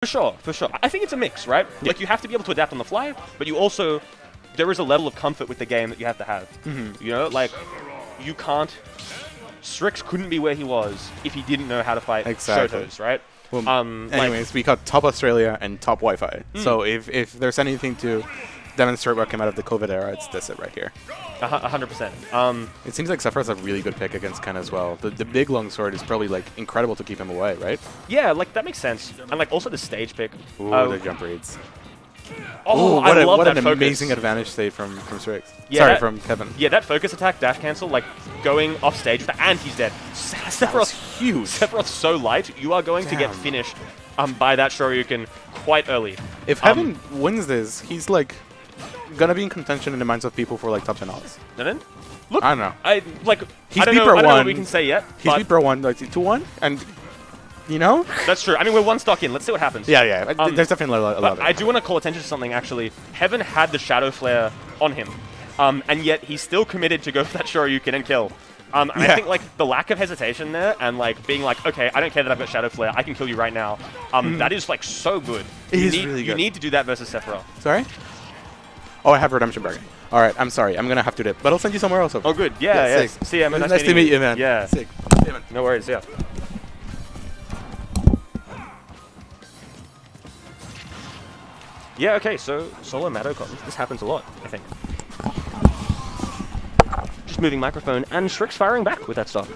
For sure, for sure. I think it's a mix, right? Yeah. Like, you have to be able to adapt on the fly, but you also... There is a level of comfort with the game that you have to have. You know, like, you can't... Sriks couldn't be where he was if he didn't know how to fight Shotos, right? Well, anyways, we got top Australia and top Wi-Fi. So if there's anything to demonstrate what came out of the COVID era, it's this right here. 100%. It seems like Sephiroth's a really good pick against Ken as well. The big long sword is probably like incredible to keep him away, right? Yeah, like that makes sense. And like also the stage pick. Ooh, the jump reads. Oh, Ooh, I love what that an focus. amazing advantage state from Sriks. Yeah, Sorry, that- from Kevin. Yeah, that focus attack, dash cancel, like going off stage with that, and he's dead. Sephiroth's huge. Sephiroth's so light, you are going to get finished by that Shoryuken quite early. If Heaven wins this, he's like gonna be in contention in the minds of people for like top 10 odds. Then, look, I don't know. I He's don't beat know, Pro I don't know 1. what we can say yet. He's beat Pro 1 like 2-1, and you know. That's true. I mean, we're one stock in. Let's see what happens. Yeah. There's definitely a lot But of I do want to call attention to something, actually. Heaven had the Shadow Flare on him, and yet he's still committed to go for that Shoryuken and kill. And I think, like, the lack of hesitation there and, like, being like, okay, I don't care that I've got Shadow Flare. I can kill you right now. That is, like, so good. It is really good. You need to do that versus Sephiroth. Sorry? Oh, I have Redemption Bargain. All right, I'm sorry. I'm going to have to dip. But I'll send you somewhere else. Oh, good. Yeah. sick. See ya, man. Nice to meet you, man. Yeah. Sick. Yeah, man. No worries, yeah. Yeah, okay, so solo Madocon. This happens a lot, I think. Just moving microphone, and Sriks firing back with that stuff.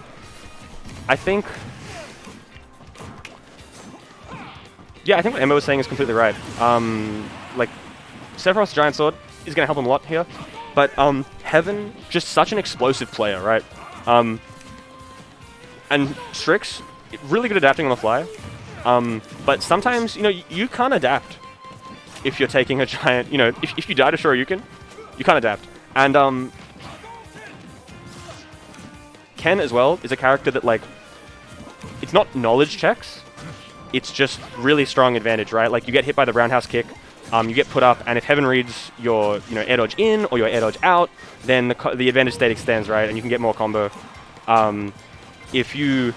I think... Yeah, I think what Emma was saying is completely right. Like, Sephiroth's Giant Sword is going to help him a lot here, but Heaven, just such an explosive player, right? And Sriks, really good adapting on the fly, but sometimes, you know, you can't adapt if you're taking a giant, you know, if you die to Shoryuken, you can't adapt. And Ken as well is a character that, like, it's not knowledge checks, it's just really strong advantage, right? Like, you get hit by the roundhouse kick, you get put up, and if Heaven reads your, you know, air dodge in or your air dodge out, then the advantage state extends, right? And you can get more combo. If he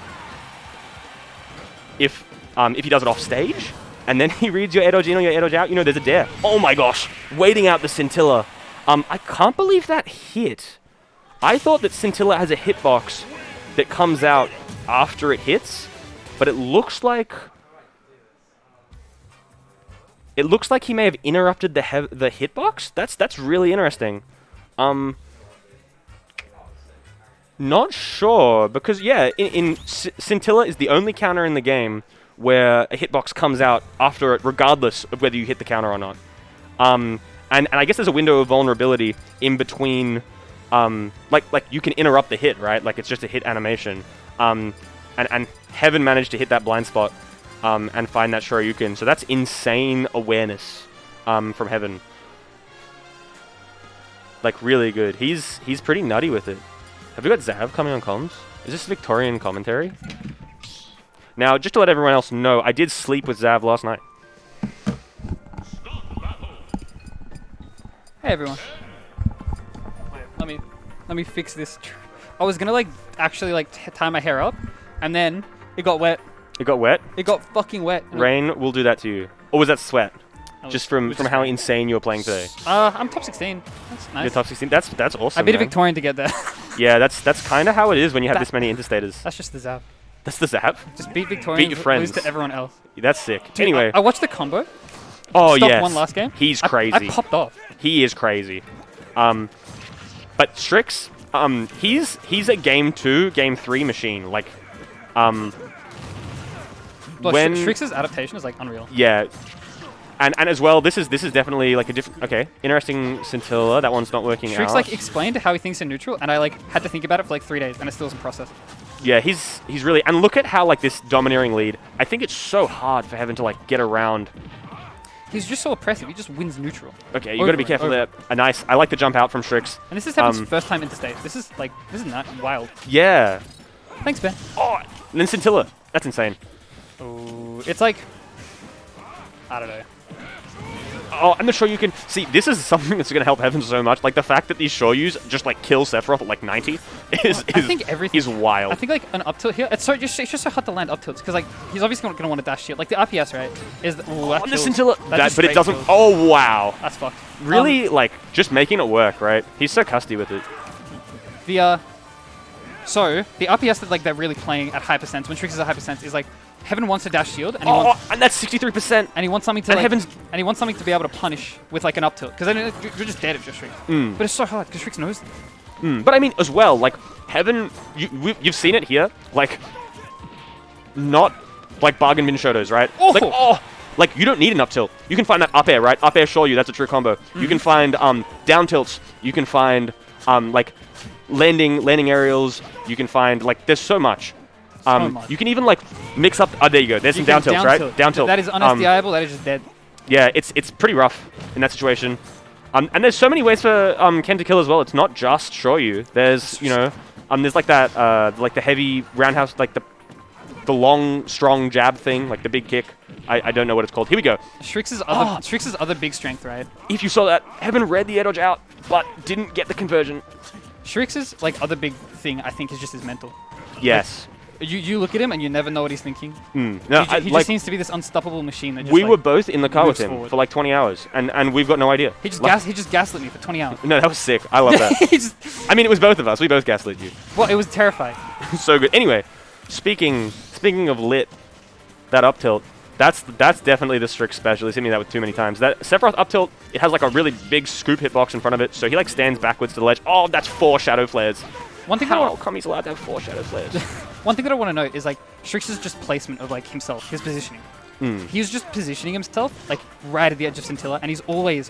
does it off stage, and then he reads your air dodge in or your air dodge out, you know, there's a dare. Oh my gosh, waiting out the Scintilla. I can't believe that hit. I thought that Scintilla has a hitbox that comes out after it hits, but it looks like he may have interrupted the hitbox. That's really interesting. Not sure, because yeah, Scintilla is the only counter in the game where a hitbox comes out after it, regardless of whether you hit the counter or not. And I guess there's a window of vulnerability in between, like you can interrupt the hit, right? Like it's just a hit animation. And Heaven managed to hit that blind spot, and find that Shoryuken. So that's insane awareness, from Heaven. Like really good. He's pretty nutty with it. Have we got Zav coming on comms? Is this Victorian commentary? Now, just to let everyone else know, I did sleep with Zav last night. Hey everyone. Let me fix this. I was gonna like actually like tie my hair up, and then it got wet. It got wet? It got fucking wet. Rain will do that to you. Or was that sweat? Just from how insane you were playing today. I'm top 16. That's nice. You're top 16. That's awesome. I beat a man. Victorian to get there. Yeah, that's kind of how it is when you have this many interstators. That's just the zap. That's the zap. Just beat Victorian. Beat your friends. Lose to everyone else. That's sick. Dude, anyway. I watched the combo. Oh Stopped yes. one last game. He's crazy. I popped off. He is crazy. But Sriks, he's a game 2, game 3 machine. Like, But when Sriks' adaptation is like unreal. Yeah. And as well, this is definitely like a different. Okay, interesting Scintilla. That one's not working out. Sriks like explained how he thinks in neutral, and I like had to think about it for like 3 days, and it still doesn't process. Yeah, he's really. And look at how like this domineering lead. I think it's so hard for Heaven to like get around. He's just so oppressive. He just wins neutral. Okay, you got to be careful there. Nice. I like the jump out from Sriks. And this is Heaven's first time interstate. This is not wild. Yeah. Thanks, Ben. Oh, and then Scintilla. That's insane. Oh, it's like I don't know. Oh, and the Shoryuken. See, this is something that's going to help Heaven so much. Like, the fact that these Shoryus just, like, kill Sephiroth at, like, 90 I think everything is wild. I think, like, an up tilt here, it's just so hard to land up tilts, because, like, he's obviously going to want to dash shield. Like, the RPS, right, is... Oh, the Scintilla. That's But it doesn't... kills. Oh, wow. That's fucked. Really, like, just making it work, right? He's so custy with it. So, the RPS that, like, they're really playing at high percents, when Sriks is at high percents, is, like, Heaven wants to dash shield, and he wants... and that's 63%. And he wants something to And like, Heaven's... and he wants something to be able to punish with like an up tilt, because then you're just dead if you're Sriks. But it's so hard because Sriks knows them. But I mean, as well, like, Heaven, you've seen it here, like, not like bargain bin Shotos, right? Oh! Like, you don't need an up tilt. You can find that up air, right? Up air Shoryu, that's a true combo. You can find down tilts. You can find like landing aerials. You can find like there's so much. You can even like mix up. Oh, there you go. There's some down tilts, right? Down tilt. That is un-SDIable. That is just dead. Yeah, it's pretty rough in that situation. And there's so many ways for Ken to kill as well. It's not just Shoryu. There's there's like that like the heavy roundhouse, like the long strong jab thing, like the big kick. I don't know what it's called. Here we go. Sriks' other big strength, right? If you saw that, Heaven read the air dodge out, but didn't get the conversion. Sriks' like other big thing, I think, is just his mental. Yes. Like, you look at him and you never know what he's thinking. No, he just seems to be this unstoppable machine that just, we were both in the car with moves him forward. for like 20 hours, and we've got no idea. He just gaslit me for 20 hours. No, that was sick. I love that. I mean, it was both of us. We both gaslit you. Well, it was terrifying. So good. Anyway, speaking of lit, that up tilt, that's definitely the Sriks special. He's hit me that with too many times. That Sephiroth up tilt, it has like a really big scoop hitbox in front of it, so he like stands backwards to the ledge. Oh, that's 4 shadow flares. How come he's allowed to have 4 shadow flares? One thing that I want to note is like Sriks' just placement of like himself, his positioning. He's just positioning himself like right at the edge of Scintilla, and he's always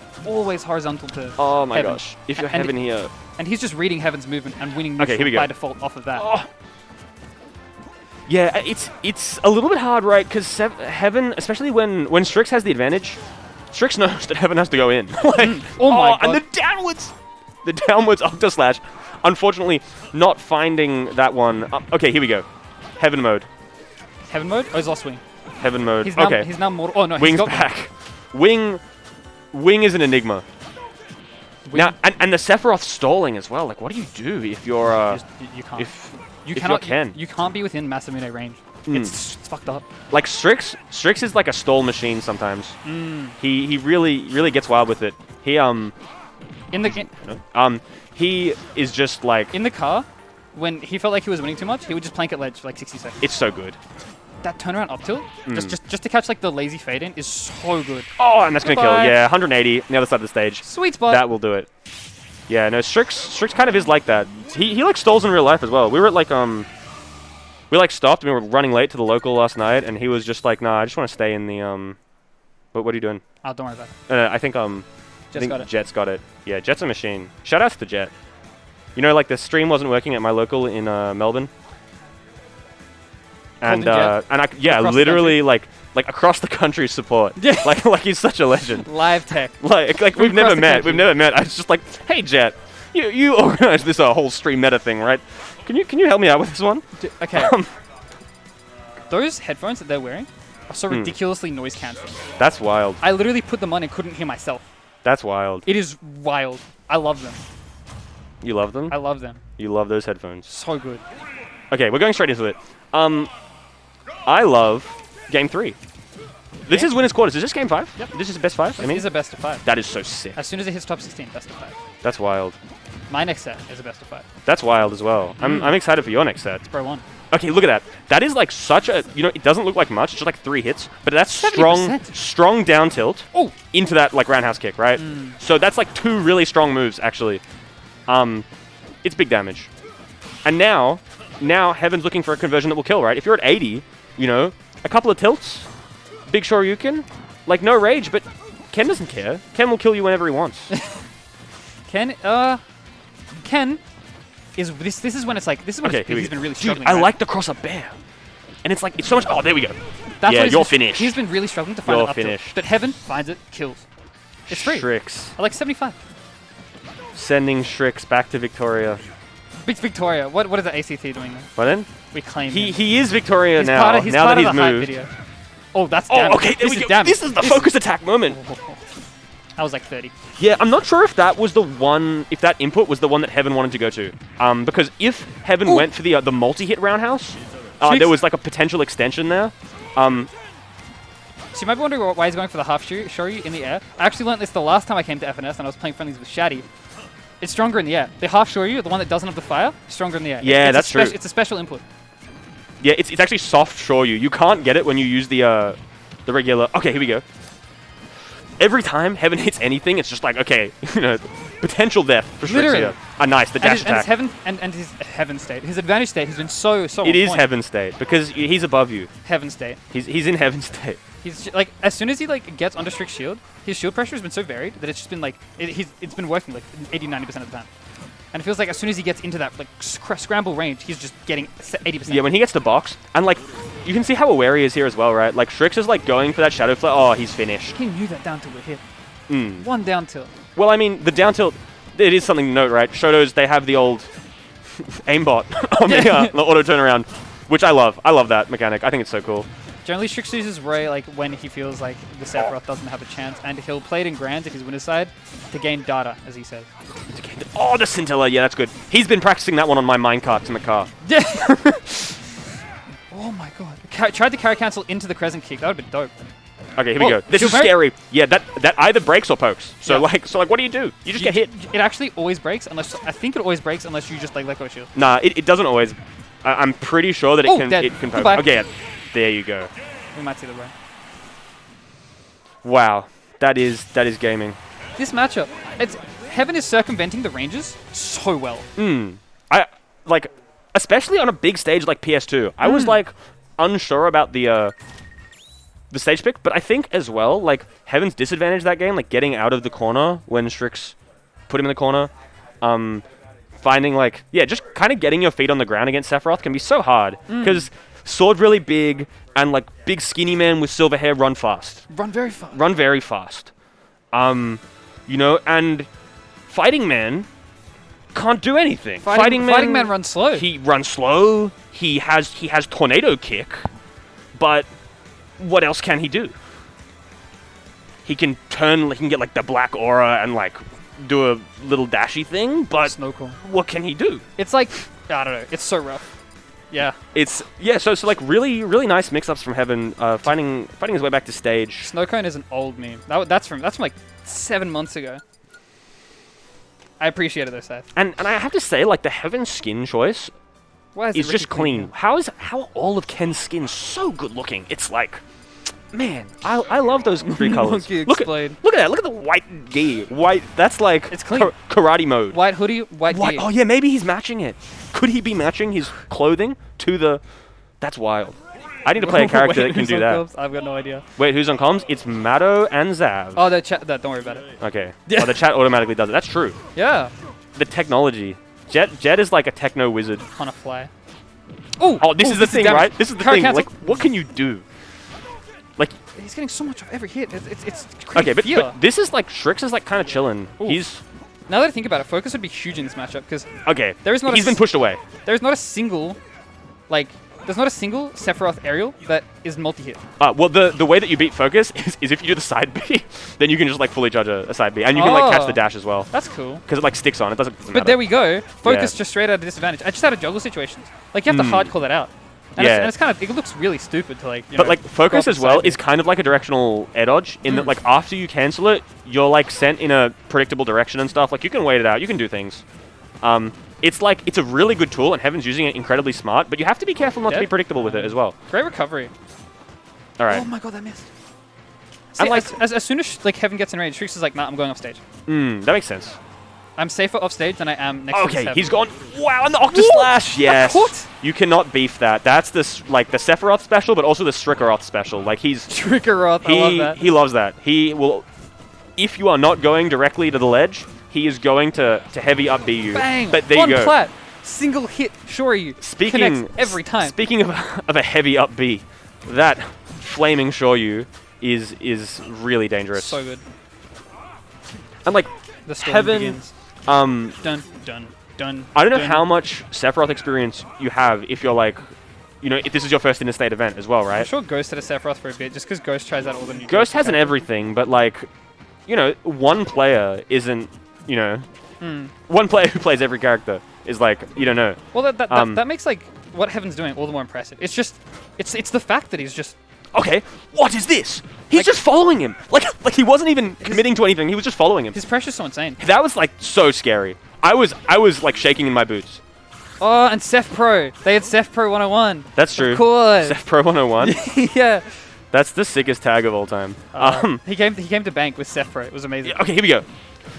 horizontal to Oh my Heaven. gosh! If you're Heaven here, and he's just reading Heaven's movement and winning neutral here we go. by default off of that. Oh. Yeah, it's a little bit hard, right? Because Heaven, especially when Sriks has the advantage, Sriks knows that Heaven has to go in. Like, Oh my god! And the downwards Octo Slash. Unfortunately, not finding that one. Okay, here we go. Heaven mode. Heaven mode? Oh, he's lost wing. Heaven mode. He's now, okay. He's now mortal. Oh no, Wing's he's got back. Wing is an enigma. Wing. Now, and the Sephiroth stalling as well. Like, what do you do if you're you can't. if You if cannot. you can? You can't be within Masamune range. It's fucked up. Like Sriks is like a stall machine sometimes. He really gets wild with it. He he is just like in the car, when he felt like he was winning too much, he would just plank at ledge for like 60 seconds. it's so good. That turnaround up tilt, just to catch like the lazy fade in, is so good. Oh, and that's gonna kill. Goodbye. Yeah, 180 on the other side of the stage. Sweet spot. That will do it. Yeah, no, Sriks kind of is like that. He like stalls in real life as well. We were at like we like stopped and we were running late to the local last night, and he was just like, nah, I just want to stay in the What are you doing? Oh, don't worry about it. I think Jet's got it. Jet's got it. Yeah, Jet's a machine. Shout outs to Jet. You know, like the stream wasn't working at my local in Melbourne. And Jet. Across the literally like across the country support. Yeah. like he's such a legend. Live tech. Like we've across never the met. country. We've never met. I was just like, hey Jet, you organized this whole stream meta thing, right? Can you help me out with this one? Okay. Those headphones that they're wearing are so ridiculously noise cancelling. That's wild. I literally put them on and couldn't hear myself. That's wild. It is wild. I love them. You love them? I love them. You love those headphones. So good. Okay, we're going straight into it. I love Game 3. This is winners quarters. Is this Game 5? Yep. This is best 5? This is a best of 5. That is so sick. As soon as it hits top 16, best of 5. That's wild. My next set is a best of 5. That's wild as well. I'm excited for your next set. It's Pro 1. Okay, look at that. That is like such a, it doesn't look like much. It's just like 3 hits, but that's 70%. strong down tilt Oh! into that like roundhouse kick, right? So that's like 2 really strong moves actually. It's big damage. And now Heaven's looking for a conversion that will kill, right? If you're at 80, a couple of tilts, big Shoryuken, like no rage, but Ken doesn't care. Ken will kill you whenever he wants. Ken is this is when it's like this is when he's been really struggling. Dude, I right? like the cross up bear. And it's like it's so much. Oh, there we go. That's yeah, what you're finished. He's been really struggling to find You're an up tilt. finished. But Heaven finds it, kills. It's free. Sriks. I like 75. Sending Sriks back to Victoria. Big Victoria. What is the ACT doing there? What then? We claim him. He is Victoria He's now. part of, he's now part that of he's the hype moved. video. Oh, that's Oh, damage. okay, there This we is go. damage. This is the focus attack moment. That was like 30. Yeah, I'm not sure if that was the one, if that input was the one that Heaven wanted to go to. Because if Heaven went for the multi-hit roundhouse, there was like a potential extension there. So you might be wondering why he's going for the half Shoryu in the air. I actually learned this the last time I came to FNS and I was playing friendlies with Shaddy. It's stronger in the air. The half Shoryu, the one that doesn't have the fire, stronger in the air. Yeah, that's true. It's a special input. Yeah, it's actually soft Shoryu. You can't get it when you use the regular... Okay, here we go. Every time Heaven hits anything, it's just like, okay, potential death for Sriks here. Nice, the dash attack. And his Heaven state. His advantage state has been so It is Heaven state, because he's above you. Heaven state. He's in Heaven state. He's like, as soon as he like gets under Sriks' shield, his shield pressure has been so varied that it's just been like, it's been working like 80-90% of the time. And it feels like as soon as he gets into that like scramble range, he's just getting 80%. Yeah, when he gets the box, and like, you can see how aware he is here as well, right? Like, Sriks is like going for that Shadow Flare. Oh, he's finished. He knew that down tilt would hit. One down tilt. Well, I mean, the down tilt, it is something to note, right? Shotos, they have the old aimbot on the auto turnaround, which I love. I love that mechanic. I think it's so cool. Generally, Sriks uses Ray like when he feels like the Sephiroth doesn't have a chance, and he'll play it in Grands if he's winner's side to gain data, as he says. Oh, the Scintilla. Yeah, that's good. He's been practicing that one on my minecarts in the car. Yeah. Oh my god. Tried to carry cancel into the Crescent Kick. That would have been dope. Okay, here we go. This is scary. Yeah, that either breaks or pokes. So like, what do? You just get hit. It actually always breaks unless I think it always breaks unless you just like let go of shield. Nah, it doesn't always. I'm pretty sure that it can poke. Goodbye. Okay, there you go. We might see the Ray. Wow, that is gaming. This matchup, Heaven is circumventing the ranges so well. I like, especially on a big stage like PS2. I was like unsure about the stage pick, but I think as well, like, Heaven's disadvantage that game, like getting out of the corner when Sriks put him in the corner, finding like, just kind of getting your feet on the ground against Sephiroth can be so hard because sword really big and like big skinny man with silver hair run fast. Run very fast. Run very fast. And Fighting Man can't do anything. Fighting Man runs slow. He runs slow. He has tornado kick, but what else can he do? He can get like the black aura and like do a little dashy thing, but what can he do? It's like, I don't know, it's so rough. Yeah. So like really, really nice mix-ups from Heaven, finding his way back to stage. Snowcone is an old meme. That's from like 7 months ago. I appreciated those stats. And I have to say, like, the Heaven skin choice is just clean. How are all of Ken's skins so good looking? It's like, man, I love those three colors. Look at that. Look at the white gi. White. That's like it's clean. Karate mode. White hoodie, white gi. Oh yeah, maybe he's matching it. Could he be matching his clothing to the? That's wild. I need to play a character that can do that. Comms? I've got no idea. Wait, who's on comms? It's Matto and Zav. Oh, don't worry about it. Okay. Oh, the chat automatically does it. That's true. Yeah. The technology. Jet is like a techno wizard. On a fly. Oh, this is the thing, right? This is the thing. Like, what can you do? Like, he's getting so much off every hit. It's okay, but this is like Sriks is like kind of chilling. He's now that I think about it, Focus would be huge in this matchup because he's been pushed away. There's not a single Sephiroth aerial that is multi-hit. Well, the way that you beat Focus is if you do the side B, then you can just like fully judge a side B, and you can like catch the dash as well. That's cool. Because it like sticks on. It doesn't matter. But there we go. Focus just straight out of disadvantage. I just had a juggle situations. Like you have to hard call that out. And it's kind of, it looks really stupid to like, but like Focus as well is kind of like a directional air dodge in that like after you cancel it, you're like sent in a predictable direction and stuff. Like you can wait it out. You can do things. It's like, it's a really good tool, and Heaven's using it incredibly smart, but you have to be careful not to be predictable with it as well. Great recovery. All right. Oh my god, that missed. See, and like, as soon as like Heaven gets in range, Sriks is like, nah, I'm going off stage. That makes sense. I'm safer off stage than I am next to Okay, he's gone. Wow, and the Octoslash. Yes. What? You cannot beef that. That's this like the Sephiroth special, but also the Sriks special. Like he's Sriks. I love that. He loves that. He will, if you are not going directly to the ledge, he is going to heavy up B you. Bang! But there One you go. Plat. Single hit. Shoryu. Connects every time. Speaking of a heavy up B, that flaming Shoryu is really dangerous. So good. And like the Heaven. Begins. Dun. I don't know how much Sephiroth experience you have if you're like, if this is your first interstate event as well, right? I'm sure Ghost had a Sephiroth for a bit, just because Ghost tries out all the new. Ghost hasn't everything, but like, you know, one player isn't, you know, one player who plays every character is like, you don't know. Well, that makes like what Heaven's doing all the more impressive. It's just, it's the fact that he's just. Okay, what is this? He's just following him. Like he wasn't even committing to anything. He was just following him. His pressure's so insane. That was like so scary. I was like shaking in my boots. Oh, and Seph Pro. They had Seph Pro 101. That's true. Of course. Seph Pro 101. Yeah. That's the sickest tag of all time. He came to bank with Seph Pro. It was amazing. Yeah, okay, here we go.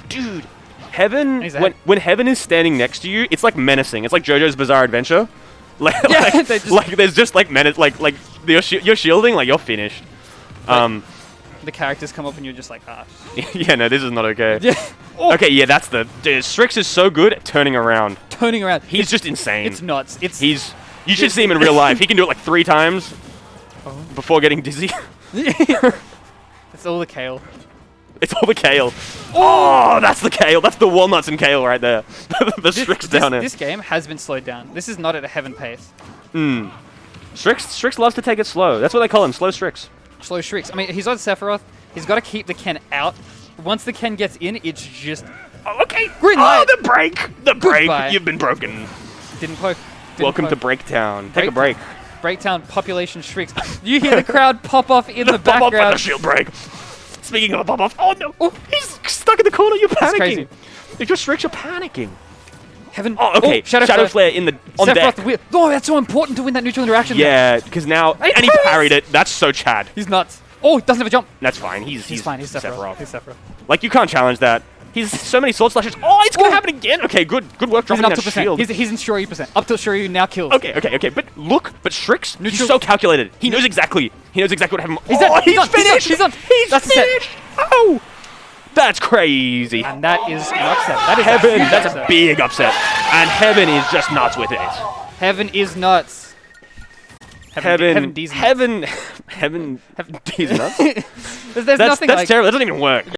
Dude, Heaven, He's ahead. when Heaven is standing next to you, it's like menacing. It's like JoJo's Bizarre Adventure. Yeah, they just- like there's just like menace, like you're shielding, like you're finished. The characters come up and you're just like, ah. Yeah, no, this is not okay. Yeah. Oh, Okay, yeah, that's the dude, Sriks is so good at turning around. turning around. He's just insane. It's nuts. It's You should see him in real life. He can do it like 3 times before getting dizzy. it's all the kale. It's all the kale. Oh, that's the kale. That's the walnuts and kale right there. The Sriks down there. This game has been slowed down. This is not at a Heaven pace. Sriks loves to take it slow. That's what they call him, slow Sriks. Slow Sriks. I mean, he's on Sephiroth. He's got to keep the Ken out. Once the Ken gets in, it's just Oh, okay. Green light. Oh, the break. The break. Goodbye. You've been broken. didn't poke. Welcome to Breaktown. Take a break. Breaktown population Shrieks. You hear the crowd pop off in the Pop off and the background. shield break. Speaking of a pop off, oh no, he's stuck in the corner. You're panicking. crazy. If you're Sriks, you're panicking. Heaven. Oh, okay. Shadow Flare in the on deck. Sephiroth. Oh, that's so important to win that neutral interaction. Yeah, because now and he parried it. That's so Chad. He's nuts. Oh, he doesn't have a jump. That's fine. He's fine. He's Sephiroth. Sephiroth. He's Sephiroth. Like you can't challenge that. He's so many sword slashes. Oh, it's gonna happen again. Okay, good work He's dropping an up that to shield. percent. He's in Shoryu percent. Up till Shoryu now kills. Okay. But Sriks, he's Neutral- so calculated. He knows exactly. He knows exactly what happened. He's oh, done. he's finished. He's done. He's That's the set. finished. Oh, that's crazy. And that is an upset. That is Heaven, a huge that's a upset. big upset. And Heaven is just nuts with it. Heaven is nuts. Heaven D's nuts. Heaven D's nuts. There's That's nothing like terrible. That doesn't even work.